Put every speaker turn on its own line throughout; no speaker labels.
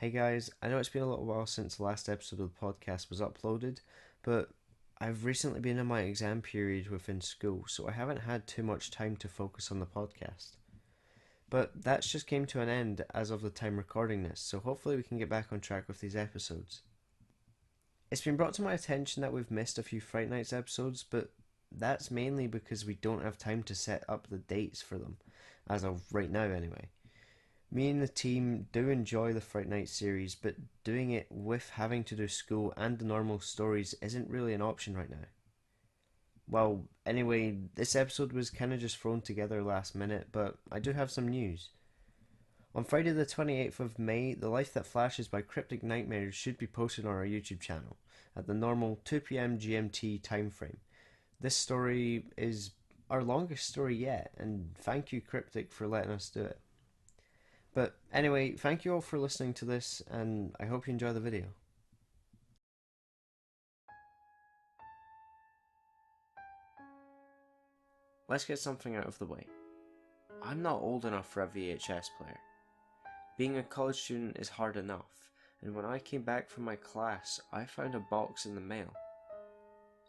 Hey guys, I know it's been a little while since the last episode of the podcast was uploaded, but I've recently been in my exam period within school, so I haven't had too much time to focus on the podcast. But that's just came to an end as of the time recording this, so hopefully we can get back on track with these episodes. It's been brought to my attention that we've missed a few Fright Nights episodes, but that's mainly because we don't have time to set up the dates for them, as of right now anyway. Me and the team do enjoy the Fright Night series, but doing it with having to do school and the normal stories isn't really an option right now. Well, anyway, this episode was kind of just thrown together last minute, but I do have some news. On Friday the 28th of May, The Life That Flashes by Cryptic Nightmares should be posted on our YouTube channel at the normal 2 p.m. GMT time frame. This story is our longest story yet, and thank you Cryptic for letting us do it. But anyway, thank you all for listening to this, and I hope you enjoy the video. Let's get something out of the way. I'm not old enough for a VHS player. Being a college student is hard enough, and when I came back from my class, I found a box in the mail.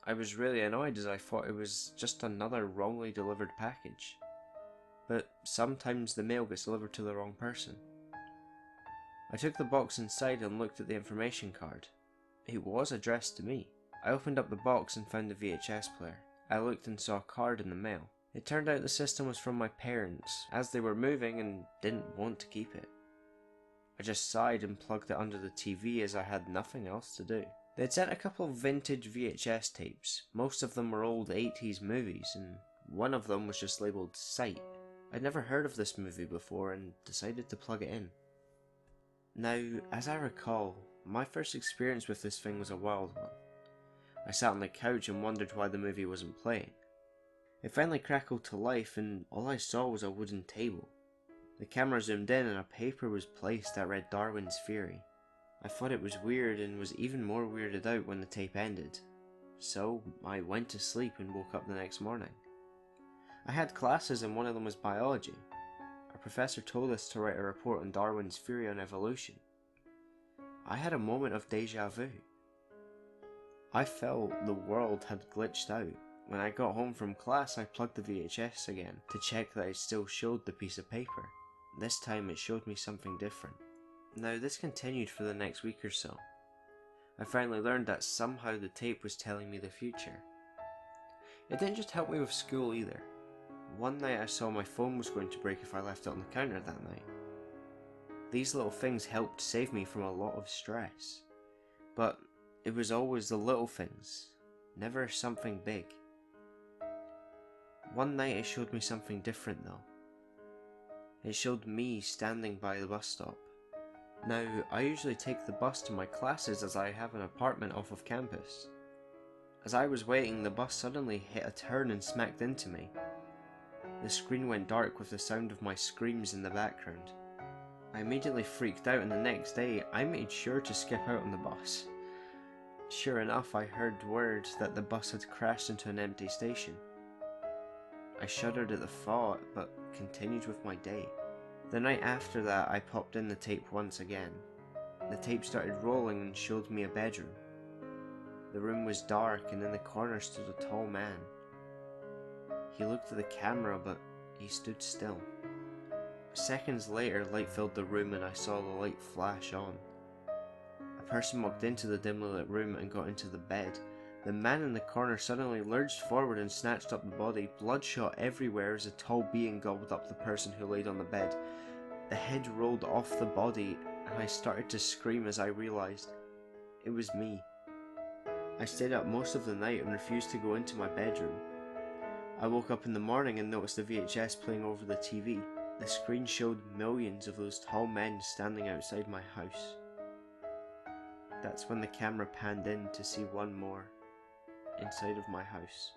I was really annoyed as I thought it was just another wrongly delivered package. But sometimes the mail gets delivered to the wrong person. I took the box inside and looked at the information card. It was addressed to me. I opened up the box and found the VHS player. I looked and saw a card in the mail. It turned out the system was from my parents, as they were moving and didn't want to keep it. I just sighed and plugged it under the TV as I had nothing else to do. They'd sent a couple of vintage VHS tapes. Most of them were old 80s movies, and one of them was just labelled Sight. I'd never heard of this movie before and decided to plug it in. Now, as I recall, my first experience with this thing was a wild one. I sat on the couch and wondered why the movie wasn't playing. It finally crackled to life and all I saw was a wooden table. The camera zoomed in and a paper was placed that read Darwin's Theory. I thought it was weird and was even more weirded out when the tape ended. So I went to sleep and woke up the next morning. I had classes and one of them was biology. Our professor told us to write a report on Darwin's theory on evolution. I had a moment of deja vu. I felt the world had glitched out. When I got home from class, I plugged the VHS again to check that it still showed the piece of paper. This time it showed me something different. Now this continued for the next week or so. I finally learned that somehow the tape was telling me the future. It didn't just help me with school either. One night I saw my phone was going to break if I left it on the counter that night. These little things helped save me from a lot of stress. But it was always the little things, never something big. One night it showed me something different though. It showed me standing by the bus stop. Now, I usually take the bus to my classes as I have an apartment off of campus. As I was waiting, the bus suddenly hit a turn and smacked into me. The screen went dark with the sound of my screams in the background. I immediately freaked out and the next day I made sure to skip out on the bus. Sure enough, I heard word that the bus had crashed into an empty station. I shuddered at the thought, but continued with my day. The night after that, I popped in the tape once again. The tape started rolling and showed me a bedroom. The room was dark and in the corner stood a tall man. He looked at the camera, but he stood still. Seconds later, light filled the room and I saw the light flash on. A person walked into the dimly lit room and got into the bed. The man in the corner suddenly lurched forward and snatched up the body. Blood shot everywhere as a tall being gobbled up the person who laid on the bed. The head rolled off the body and I started to scream as I realised it was me. I stayed up most of the night and refused to go into my bedroom. I woke up in the morning and noticed the VHS playing over the TV. The screen showed millions of those tall men standing outside my house. That's when the camera panned in to see one more inside of my house.